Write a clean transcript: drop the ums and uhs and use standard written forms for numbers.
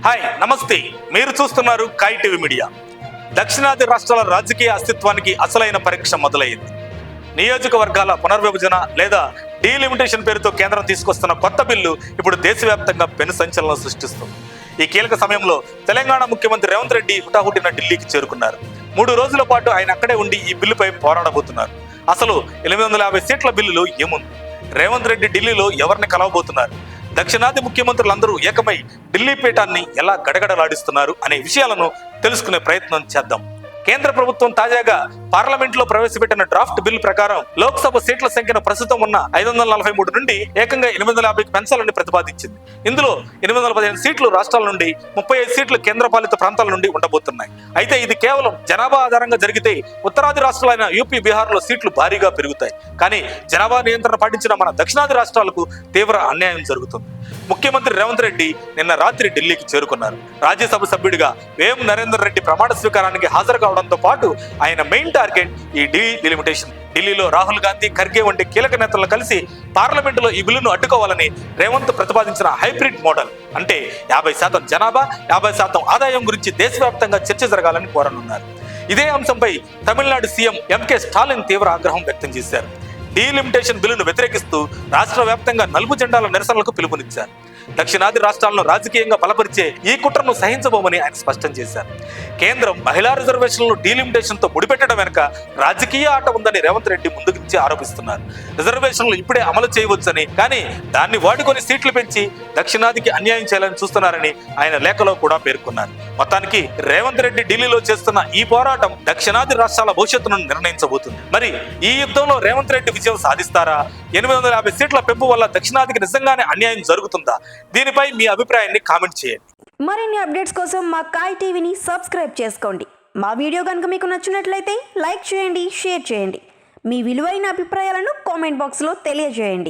Hi నమస్తే, మీరు చూస్తున్నారు కాయ్ టీవీ మీడియా. దక్షిణాది రాష్ట్రాల రాజకీయ అస్తిత్వానికి అసలైన పరీక్ష మొదలైంది. నియోజకవర్గాల పునర్విభజన లేదా డీలిమిటేషన్ పేరుతో కేంద్రం తీసుకొస్తున్న కొత్త బిల్లు ఇప్పుడు దేశవ్యాప్తంగా పెను సంచలనం సృష్టిస్తుంది. ఈ కీలక సమయంలో తెలంగాణ ముఖ్యమంత్రి రేవంత్ రెడ్డి హుటాహుటిన ఢిల్లీకి చేరుకున్నారు. 3 రోజుల పాటు ఆయన అక్కడే ఉండి ఈ బిల్లుపై పోరాడబోతున్నారు. అసలు 850 సీట్ల బిల్లులో ఏముంది? రేవంత్ రెడ్డి ఢిల్లీలో ఎవరిని కలవబోతున్నారు? దక్షిణాది ముఖ్యమంత్రులందరూ ఏకమై ఢిల్లీ పీఠాన్ని ఎలా గడగడలాడిస్తున్నారు అనే విషయాలను తెలుసుకునే ప్రయత్నం చేద్దాం. కేంద్ర ప్రభుత్వం తాజాగా పార్లమెంట్ లో ప్రవేశపెట్టిన డ్రాఫ్ట్ బిల్ ప్రకారం లోక్సభ సీట్ల సంఖ్యను ప్రస్తుతం ఉన్న 543 నుండి ఏకంగా 850కి పెంచాలని ప్రతిపాదించింది. ఇందులో 815 సీట్లు రాష్ట్రాల నుండి, 35 సీట్లు కేంద్రపాలిత ప్రాంతాల నుండి ఉండబోతున్నాయి. అయితే ఇది కేవలం జనాభా ఆధారంగా జరిగితే ఉత్తరాది రాష్ట్రాలైన యూపీ, బీహార్ లో సీట్లు భారీగా పెరుగుతాయి. కానీ జనాభా నియంత్రణ పాటించిన మన దక్షిణాది రాష్ట్రాలకు తీవ్ర అన్యాయం జరుగుతుంది. ముఖ్యమంత్రి రేవంత్ రెడ్డి నిన్న రాత్రి ఢిల్లీకి చేరుకున్నారు. రాజ్యసభ సభ్యుడిగా వేం నరేందర్ రెడ్డి ప్రమాణ స్వీకారానికి హాజరు కావడంతో పాటు ఆయన మెయిన్ టార్గెట్ ఈ డీలిమిటేషన్. ఢిల్లీలో రాహుల్ గాంధీ, ఖర్గే వంటి కీలక నేతలను కలిసి పార్లమెంటులో ఈ బిల్లును అడ్డుకోవాలని రేవంత్ ప్రతిపాదించిన హైబ్రిడ్ మోడల్, అంటే 50% జనాభా, 50% ఆదాయం గురించి దేశవ్యాప్తంగా చర్చ జరగాలని కోరనున్నారు. ఇదే అంశంపై తమిళనాడు సీఎం ఎంకే స్టాలిన్ తీవ్ర ఆగ్రహం వ్యక్తం చేశారు. డీలిమిటేషన్ బిల్లును వ్యతిరేకిస్తూ రాష్ట్ర వ్యాప్తంగా నలుపు జెండాల నిరసనలకు పిలుపునిచ్చారు. దక్షిణాది రాష్ట్రాలను రాజకీయంగా బలపరిచే ఈ కుట్రను సహించబోమని ఆయన స్పష్టం చేశారు. కేంద్రం మహిళా రిజర్వేషన్లను డీలిమిటేషన్ తో ముడిపెట్టడం వెనుక రాజకీయ ఆట ఉందని రేవంత్ రెడ్డి ముందుకు నుంచి ఆరోపిస్తున్నారు. రిజర్వేషన్లు ఇప్పుడే అమలు చేయవచ్చని, కానీ దాన్ని వాడుకొని సీట్లు పెంచి దక్షిణాదికి అన్యాయం చేయాలని చూస్తున్నారని ఆయన లేఖలో కూడా పేర్కొన్నారు. మొత్తానికి రేవంత్ రెడ్డి ఢిల్లీలో చేస్తున్న ఈ పోరాటం దక్షిణాది రాష్ట్రాల భవిష్యత్తును నిర్ణయించబోతుంది. మరి ఈ యుద్ధంలో రేవంత్ రెడ్డి విజయం సాధిస్తారా? 850 సీట్ల పెంపు వల్ల దక్షిణాదికి నిజంగానే అన్యాయం జరుగుతుందా? దీనిపై మీ అభిప్రాయాన్ని కామెంట్ చేయండి. మరిన్ని అప్డేట్స్ కోసం మా కాయ్ టీవీని సబ్స్క్రైబ్ చేసుకోండి. మా వీడియో కనుక మీకు నచ్చినట్లయితే లైక్ చేయండి, షేర్ చేయండి. మీ విలువైన అభిప్రాయాలను కామెంట్ బాక్స్లో తెలియజేయండి.